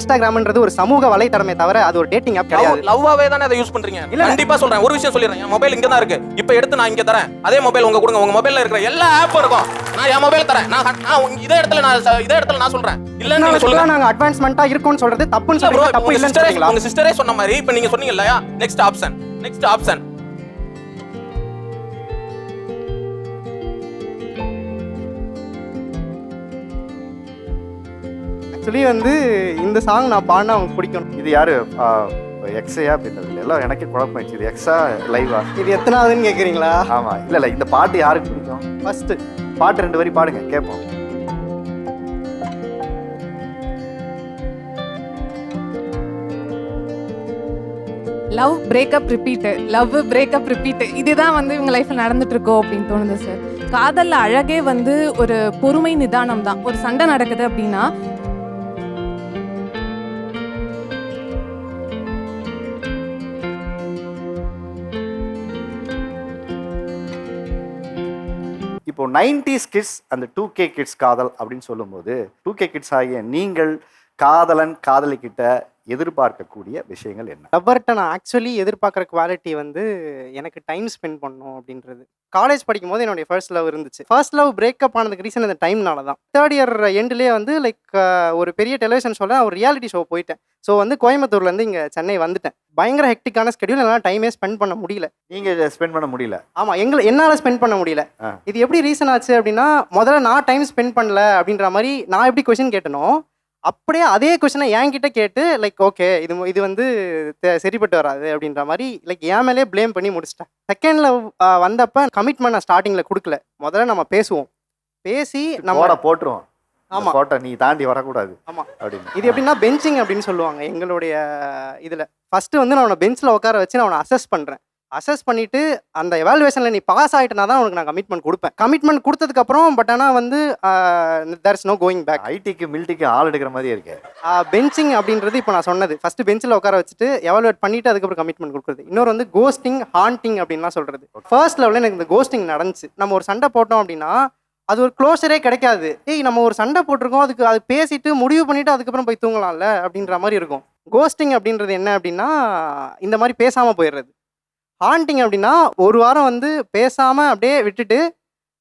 இன்ஸ்டாகிராம்ன்றது ஒரு சமூக வலைத்தளமே தவிர அது ஒரு டேட்டிங் ஆப் கிடையாது. லவ்வாவே தானே அதை யூஸ் பண்றீங்க. கண்டிப்பா சொல்றேன், ஒரு விஷயம் சொல்லிடுறேன். என் மொபைல் இங்க தான் இருக்கு. இப்போ எடுத்து நான் இங்க தரேன். அதே மொபைல் உங்க கொடுங்க. உங்க மொபைல்ல இருக்கிற எல்லா ஆப்பும் இருக்கும். நான் என் மொபைல் தரேன். நான் இதே இடத்துல நான் சொல்றேன். இல்லன்னு நீங்க சொல்லுங்க. நாங்க அட்வான்ஸ்மென்ட்டா இருக்கோம்னு சொல்றது தப்புன்னு சொல்றீங்க. தப்பு இல்லன்னு சொல்றீங்களா? உங்க சிஸ்டரே சொன்ன மாதிரி இப்போ நீங்க சொன்னீங்க இல்லையா, நெக்ஸ்ட் ஆப்ஷன் ஆக்சுவலி வந்து இந்த சாங் நான் பாடினா அவங்களுக்கு பிடிக்கும். இது யாரு எக்ஸையா அப்படின்றது எல்லாம் எனக்கே குழப்பமாயிடுச்சு. இது எக்ஸா லைவா? இது எத்தனாவதுன்னு கேட்குறீங்களா? ஆமா, இல்ல இந்த பாட்டு யாருக்கு பிடிக்கும்? ஃபர்ஸ்ட் பாட்டு 2 வரி பாடுங்க கேட்போம். லவ் பிரேக்கப் ரிப்பீட் இதுதான் வந்து இவங்க லைஃப்ல நடந்துட்டு இருக்கோம் அப்படின்னு தோணுது சார். காதல்ல அழகே வந்து ஒரு பொறுமை நிதானம் தான். ஒரு சண்டை நடக்குது அப்படின்னா இப்போ 90s கிட்ஸ் அந்த 2K கிட்ஸ் காதல் அப்படின்னு சொல்லும்போது 2K கிட்ஸ் ஆகிய நீங்கள் காதலன் காதலிக்கிட்ட எதிர்பார்க்கக்கூடிய விஷயங்கள் என்ன? லவ்வர்கிட்ட நான் ஆக்சுவலி எதிர்பார்க்குற குவாலிட்டி வந்து எனக்கு டைம் ஸ்பெண்ட் பண்ணணும் அப்படின்றது. காலேஜ் படிக்கும் போது என்னுடைய ஃபர்ஸ்ட் லவ் இருந்துச்சு. ஃபர்ஸ்ட் லவ் பிரேக்கப் ஆனதுக்கு ரீசன் இந்த டைம்னால தான். 3rd இயர் எண்ட்லேயே வந்து லைக் ஒரு பெரிய டெலிவிஷன் ஷோவில் ஒரு ரியாலிட்டி ஷோ போயிட்டேன். ஸோ வந்து கோயம்புத்தூர்லேருந்து இங்கே சென்னை வந்துட்டேன். பயங்கர ஹெக்டிக்கான ஸ்கெடியூல், என்னால் டைமே ஸ்பெண்ட் பண்ண முடியல. நீங்கள் ஸ்பெண்ட் பண்ண முடியல? ஆமாம், என்னால் ஸ்பெண்ட் பண்ண முடியல. இது எப்படி ரீசன் ஆச்சு அப்படின்னா, முதல்ல நான் டைம் ஸ்பெண்ட் பண்ணல அப்படின்ற மாதிரி நான் எப்படி கொஸ்டின் கேட்டனோ அப்படியே அதே கொஸ்டினை என்கிட்ட கேட்டு லைக் ஓகே இது வந்து சரிப்பட்டு வராது அப்படின்ற மாதிரி லைக் என் மேலே ப்ளேம் பண்ணி முடிச்சிட்டேன். செகண்ட் லவ் வந்தப்ப கமிட்மெண்ட் நான் ஸ்டார்டிங்கில் கொடுக்கல. முதல்ல நம்ம பேசுவோம், பேசி நம்ம போட்டுருவோம். ஆமாம், போட்டோ நீ தாண்டி வரக்கூடாது. ஆமாம் அப்படின்னு. இது எப்படின்னா பெஞ்சிங் அப்படின்னு சொல்லுவாங்க எங்களுடைய இதில். ஃபஸ்ட்டு வந்து நான் அவனை பெஞ்சில் உட்கார வச்சு நான் அவனை அசஸ் பண்ணிவிட்டு அந்த எவாலுவேஷனில் நீ பாஸ் ஆகிட்டனா தான் உனக்கு நான் கமிட்மெண்ட் கொடுப்பேன். கமிட்மெண்ட் கொடுத்ததுக்கப்புறம் பட் ஆனால் வந்து there is no going back. ஐடிக்கு மில்டிக்கு ஆள் எடுக்கிற மாதிரி இருக்கு. பெஞ்சிங் அப்படின்றது இப்போ நான் சொன்னது. ஃபஸ்ட்டு பெஞ்சில் உட்கார வச்சுட்டு எவாலுவேட் பண்ணிவிட்டு அதுக்கப்புறம் கமிட்மெண்ட் கொடுக்குறது. இன்னொரு வந்து கோஸ்டிங், ஹாண்டிங் அப்படின்லாம் சொல்கிறது. ஃபர்ஸ்ட் லெவலில் எனக்கு இந்த கோஸ்டிங் நடந்துச்சு. நம்ம ஒரு சண்டை போட்டோம் அப்படின்னா அது ஒரு க்ளோஸரே கிடைக்காது. நம்ம ஒரு சண்டை போட்டிருக்கோம், அது பேசிட்டு முடிவு பண்ணிவிட்டு அதுக்கப்புறம் போய் தூங்கலாம்ல அப்படின்ற மாதிரி இருக்கும். கோஸ்டிங் அப்படின்றது என்ன அப்படின்னா இந்த மாதிரி பேசாமல் போயிடுறது. ஹாண்டிங் அப்படின்னா ஒரு வாரம் வந்து பேசாமல் அப்படியே விட்டுட்டு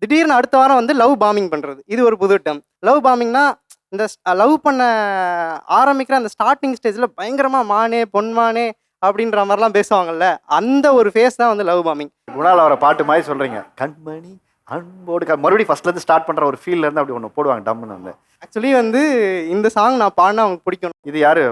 திடீர்னு அடுத்த வாரம் வந்து லவ் பாம்பிங் பண்ணுறது. இது ஒரு புது டேர்ம். லவ் பாம்பிங்னா இந்த லவ் பண்ண ஆரம்பிக்கிற அந்த ஸ்டார்டிங் ஸ்டேஜில் பயங்கரமாக மானே பொன்மானே அப்படின்ற மாதிரிலாம் பேசுவாங்கல்ல, அந்த ஒரு ஃபேஸ் தான் வந்து லவ் பாம்பிங். குணால் அவரை பாட்டு மாதிரி சொல்கிறீங்க. கண்மணி அன்போடு மறுபடியும் ஃபர்ஸ்ட்லேருந்து ஸ்டார்ட் பண்ணுற ஒரு ஃபீல்லேருந்து அப்படி ஒன்று போடுவாங்க டம்முன்னு வந்து. ஆக்சுவலி வந்து இந்த சாங் நான் பாடினா அவங்களுக்கு பிடிக்கும். இது யார்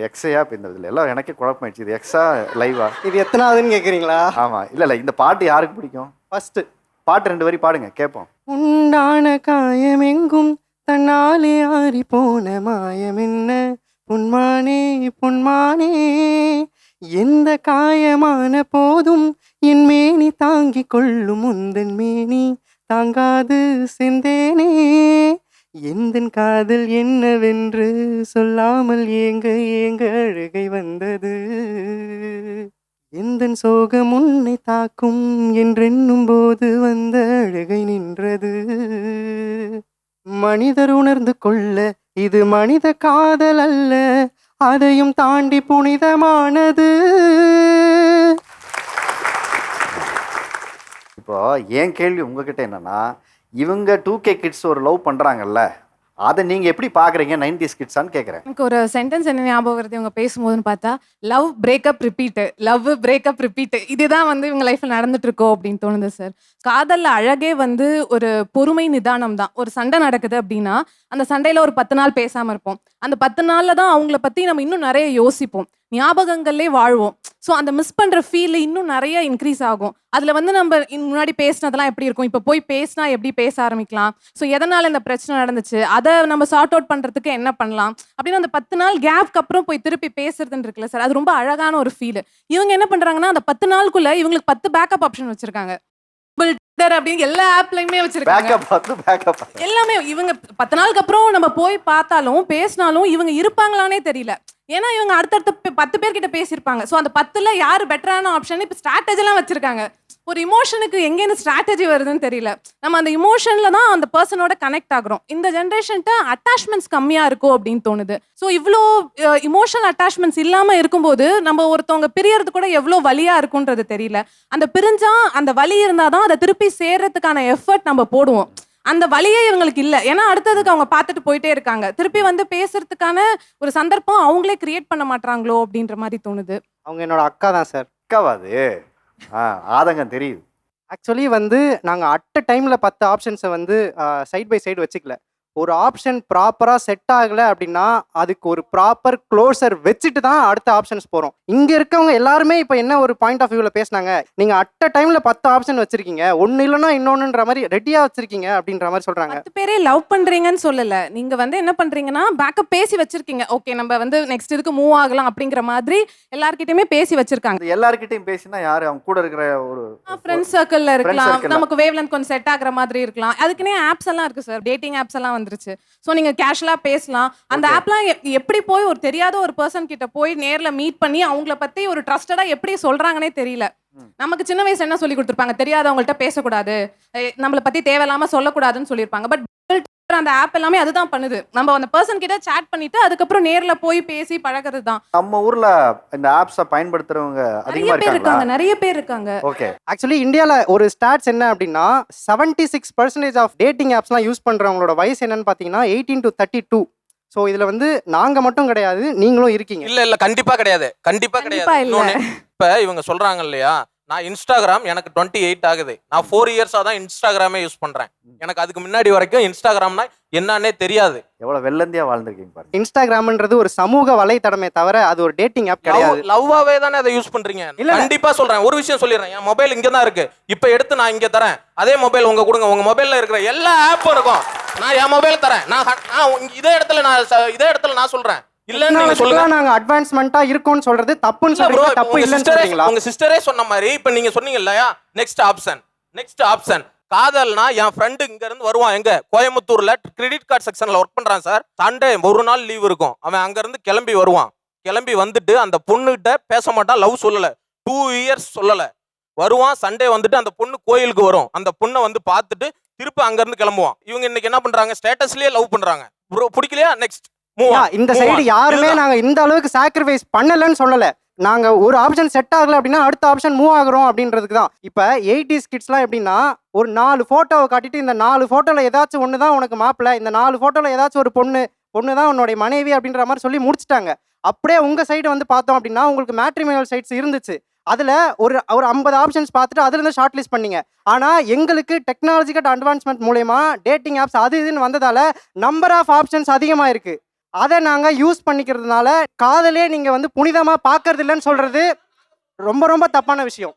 எக்ஸையா அப்படின்றதுல எல்லாம் எனக்கே குழப்பமாயிடுச்சு. இது எக்ஸா லைவா? இது எத்தனாவதுன்னு கேட்குறீங்களா? ஆமாம், இல்லை இந்த பாட்டு யாருக்கு பிடிக்கும்? ஃபர்ஸ்ட் பாட்டு 2 வரி பாடுங்க கேட்போம். உண்டான காயமெங்கும் தன்னாலே ஆறி போன மாயம் என்ன பொன்மானே பொன்மானே, எந்த காயமான போதும் என் மேனி தாங்கிக் கொள்ளும் உந்தன் மேனி தாங்காது செந்தேனே, எந்தன் காதல் என்னவென்று சொல்லாமல் ஏங்க ஏங்க அழுகை வந்தது, எந்தன் சோகம் உன்னை தாக்கும் என்றென்னும் போது வந்த அழுகை நின்றது, மனிதர் உணர்ந்து கொள்ள இது மனித காதல் அல்ல, அதையும் தாண்டி புனிதமானது. இப்போ என் கேள்வி உங்ககிட்ட என்னன்னா, இவங்க 2K கிட்ஸ் ஒரு லவ் பண்ணுறாங்கல்ல, அதை நீங்கள் எப்படி பார்க்குறீங்க 90s கிட்ஸான்னு கேட்குறேன். எனக்கு ஒரு சென்டென்ஸ் என்ன ஞாபகம் வருது இவங்க பேசும்போதுன்னு பார்த்தா, லவ் பிரேக்கப் ரிப்பீட் இதுதான் வந்து இவங்க லைஃப்ல நடந்துட்டு இருக்கோம் அப்படின்னு தோணுது சார். காதல்ல அழகே வந்து ஒரு பொறுமை நிதானம் தான். ஒரு சண்டை நடக்குது அப்படின்னா அந்த சண்டையில ஒரு 10 நாள் பேசாம இருப்போம். அந்த 10 நாள்ல தான் அவங்கள பத்தி நம்ம இன்னும் நிறைய யோசிப்போம், ஞாபகங்கள்லே வாழ்வோம். ஸோ அந்த மிஸ் பண்ற ஃபீல் இன்னும் நிறைய இன்க்ரீஸ் ஆகும். அதுல வந்து நம்ம முன்னாடி பேசினதெல்லாம் எப்படி இருக்கும், இப்போ போய் பேசினா எப்படி பேச ஆரம்பிக்கலாம், ஸோ எதனால இந்த பிரச்சனை நடந்துச்சு, அதை நம்ம சார்ட் அவுட் பண்றதுக்கு என்ன பண்ணலாம் அப்படின்னு அந்த 10 நாள் கேப்க்கு அப்புறம் போய் திருப்பி பேசுறதுன்னு இருக்குல்ல சார், அது ரொம்ப அழகான ஒரு ஃபீல். இவங்க என்ன பண்றாங்கன்னா அந்த 10 நாளுக்குள்ள இவங்களுக்கு 10 பேக்கப் ஆப்ஷன் வச்சிருக்காங்க. அப்படின்னு எல்லா ஆப்லயுமே வச்சிருக்காங்க. எல்லாமே இவங்க 10 நாளுக்கு அப்புறம் நம்ம போய் பார்த்தாலும் பேசினாலும் இவங்க இருப்பாங்களானே தெரியல. ஏன்னா இவங்க அடுத்தடுத்த 10 பேர்கிட்ட பேசியிருப்பாங்க. ஸோ அந்த 10ல யார் பெட்டரான ஆப்ஷன் இப்போ ஸ்ட்ராட்டஜிலாம் வச்சிருக்காங்க. ஒரு இமோஷனுக்கு எங்கேருந்து ஸ்ட்ராட்டஜி வருதுன்னு தெரியல. நம்ம அந்த இமோஷனில் தான் அந்த பர்சனோட கனெக்ட் ஆகுறோம். இந்த ஜென்ரேஷன்ட்ட அட்டாச்மெண்ட்ஸ் கம்மியாக இருக்கும் அப்படின்னு தோணுது. ஸோ இவ்வளோ இமோஷனல் அட்டாச்மெண்ட்ஸ் இல்லாமல் இருக்கும்போது நம்ம ஒருத்தவங்க பிரியறது கூட எவ்வளோ வலியாக இருக்குன்றது தெரியல. அந்த பிரிஞ்சா அந்த வலி இருந்தால் தான் அதை திருப்பி சேர்றதுக்கான எஃபர்ட் நம்ம போடுவோம். அந்த வழியே இவங்களுக்கு இல்லை. ஏன்னா அடுத்ததுக்கு அவங்க பார்த்துட்டு போயிட்டே இருக்காங்க. திருப்பி வந்து பேசுறதுக்கான ஒரு சந்தர்ப்பம் அவங்களே கிரியேட் பண்ண மாட்டாங்களோ அப்படின்ற மாதிரி தோணுது. அவங்க என்னோட அக்கா தான் சார். அக்காவாது ஆதங்கம் தெரியுது. ஆக்சுவலி வந்து நாங்கள் அட் டைமில் 10 ஆப்ஷன்ஸை வந்து சைட் பை சைடு வச்சுக்கல. ஒரு ஆப்ஷன் ப்ராப்பராக செட் ஆகலை அப்படின்னா அதுக்கு ஒரு ப்ராப்பர் க்ளோசர் வச்சுட்டு தான் அடுத்த ஆப்ஷன்ஸ் போகிறோம். இங்கே இருக்கவங்க எல்லாருமே இப்போ என்ன ஒரு பாயிண்ட் ஆஃப் வியூவில் பேசினாங்க, நீங்கள் அட் டைமில் 10 ஆப்ஷன் வச்சுருக்கீங்க, ஒன்று இல்லைன்னா இன்னொன்றுன்ற மாதிரி ரெடியாக வச்சுருக்கீங்க அப்படின்ற மாதிரி சொல்கிறாங்க. 10 பேரே லவ் பண்ணுறீங்கன்னு சொல்லலை. நீங்கள் வந்து என்ன பண்ணுறீங்கன்னா பேக்கப் பேசி வச்சுருக்கீங்க. ஓகே நம்ம வந்து நெக்ஸ்ட் இதுக்கு மூவ் ஆகலாம் அப்படிங்கிற மாதிரி எல்லார்கிட்டயுமே பேசி வச்சுருக்காங்க. அது எல்லார்கிட்டையும் பேசினா யாரு அவங்க கூட இருக்கிற ஒரு ஃப்ரெண்ட்ஸ் சர்க்கிளில் இருக்கலாம், circle. நமக்கு வேவ் லென்த் கொஞ்சம் செட் ஆகுற மாதிரி இருக்கலாம். அதுக்குன்னே ஆப்ஸ் எல்லாம் இருக்குது சார். டேட்டிங் ஆப்ஸ் எல்லாம் வந்துருச்சு. ஸோ நீங்கள் கேஷுவலாக பேசலாம். அந்த ஆப்லாம் எப்படி போய் ஒரு தெரியாத ஒரு பர்சன் கிட்ட போய் நேரில் மீட் பண்ணி அவங்கள பற்றி ஒரு ட்ரஸ்டடாக எப்படி சொல்கிறாங்கன்னே தெரியல. நமக்கு சின்ன வயசு என்ன சொல்லி கொடுத்துருப்பாங்க, தெரியாதவங்கள்ட்ட பேசக்கூடாது, நம்மளை பற்றி தேவையில்லாமல் சொல்லக்கூடாதுன்னு சொல்லியிருப்பாங்க. பட் அந்த ஆப் எல்லாமே அதுதான் பண்ணுது. நம்ம அந்த பர்சன் கிட்ட சாட் பண்ணிட்டு அதுக்கப்புறம் நேர்ல போய் பேசி பழகிறது தான். நம்ம ஊர்ல இந்த ஆப்ஸை பயன்படுத்துறவங்க அதிகமா நிறைய பேர் இருக்காங்க, இருக்காங்க. நிறைய பேர் இருக்காங்க. ஓகே. ஆக்சுவலி இந்தியாவில் ஒரு ஸ்டாட்ஸ் என்ன அப்படின்னா 76% ஆஃப் டேட்டிங் ஆப்ஸ்லாம் யூஸ் பண்ணுறவங்களோட வயசு என்னன்னு பார்த்தீங்கன்னா 18 to 32. ஸோ இதில் வந்து நாங்கள் மட்டும் கிடையாது, நீங்களும் இருக்கீங்க. இல்ல கண்டிப்பா கிடையாது, கண்டிப்பா கிடையாது. கண்டிப்பா இல்ல. இன்னொன்னு, இப்ப இவங்க சொல்றாங்க இல்லையா, நான் இன்ஸ்டாகிராம் எனக்கு 28 ஆகுது. நான் 4 இயர்ஸா தான் இன்ஸ்டாகிராமே யூஸ் பண்றேன். எனக்கு அதுக்கு முன்னாடி வரைக்கும் இன்ஸ்டாகிராம்னா என்னன்னே தெரியாது. எவ்வளவு வெள்ளந்தியா வாழ்ந்திருக்கீங்க பாருங்க. இன்ஸ்டாகிராம்ன்றது ஒரு சமூக வலைத்தடமே தவிர அது ஒரு டேட்டிங் ஆப் கிடையாது. லவ்வாவே தானே அதை யூஸ் பண்றீங்க. இல்ல. கண்டிப்பா சொல்றேன், ஒரு விஷயம் சொல்லிடுறேன். என் மொபைல் இங்க தான் இருக்கு, இப்ப எடுத்து நான் இங்க தரேன். அதே மொபைல் உங்க கொடுங்க, உங்க மொபைல்ல இருக்கிற எல்லா ஆப்பும் இருக்கும். நான் என் மொபைல் தரேன். இதே இடத்துல நான் சொல்றேன். இல்லன்னு நீங்க சொல்லுங்க. நாங்க அட்வான்ஸ்மெண்டா இருக்கோம்னு சொல்றது தப்புன்னு இல்ல bro, சொல்றீங்க, தப்பு இல்லன்னு சொல்றீங்களா? உங்க சிஸ்டரே சொன்ன மாதிரி இப்ப நீங்க சொன்னீங்க இல்லையா, நெக்ஸ்ட் ஆப்ஷன் காதல்னா என் ஃப்ரெண்டு இங்க இருந்து வருவான். எங்க கோயம்புத்தூர்ல கிரெடிட் கார்டு செக்ஷன்ல ஒர்க் பண்றான் சார். சண்டே ஒரு நாள் லீவ் இருக்கும். அவன் அங்க இருந்து கிளம்பி வருவான். கிளம்பி வந்துட்டு அந்த பொண்ணுகிட்ட பேச மாட்டான், லவ் சொல்லல, 2 இயர்ஸ் சொல்லல. வருவான், சண்டே வந்துட்டு அந்த பொண்ணு கோயிலுக்கு வரும். அந்த பொண்ணை வந்து பார்த்துட்டு திருப்பி அங்க இருந்து கிளம்புவான். இவங்க இன்னைக்கு என்ன பண்றாங்க, ஸ்டேட்டஸ்லயே லவ் பண்றாங்க. ப்ரோ பிடிக்கலையா, நெக்ஸ்ட் இந்த சைடு யாருமே நாங்க இந்த அளவுக்கு சாக்ரிஃபைஸ் பண்ணலன்னு சொல்லல. நாங்க ஒரு ஆப்ஷன் செட் ஆகல அப்படின்னா அடுத்த ஆப்ஷன் மூவ் ஆகுறோம் அப்படின்றதுக்கு தான். இப்ப 80s கிட்ஸ்லாம் எப்படின்னா ஒரு 4 போட்டோவை காட்டிட்டு இந்த 4 போட்டோல ஏதாச்சும் ஒன்று தான் உனக்கு மாப்பிள்ள, இந்த 4 போட்டோல ஏதாச்சும் ஒரு பொண்ணு தான் உன்னுடைய மனைவி அப்படின்ற மாதிரி சொல்லி முடிச்சிட்டாங்க. அப்படியே உங்க சைடு வந்து பார்த்தோம் அப்படின்னா உங்களுக்கு மேட்ரிமோனியல் சைட்ஸ் இருந்துச்சு. அதுல ஒரு 50 ஆப்ஷன்ஸ் பார்த்துட்டு அதுல இருந்து ஷார்ட் லிஸ்ட் பண்ணீங்க. ஆனா எங்களுக்கு டெக்னாலஜிக்கல் அட்வான்ஸ்மெண்ட் மூலமா டேட்டிங் ஆப்ஸ் அது இதுன்னு வந்ததால நம்பர் ஆஃப் ஆப்ஷன்ஸ் அதிகமா இருக்கு. அதை நாங்க யூஸ் பண்ணிக்கிறதுனால காதலே நீங்க வந்து புனிதமா பார்க்கறது இல்லைன்னு சொல்றது ரொம்ப ரொம்ப தப்பான விஷயம்.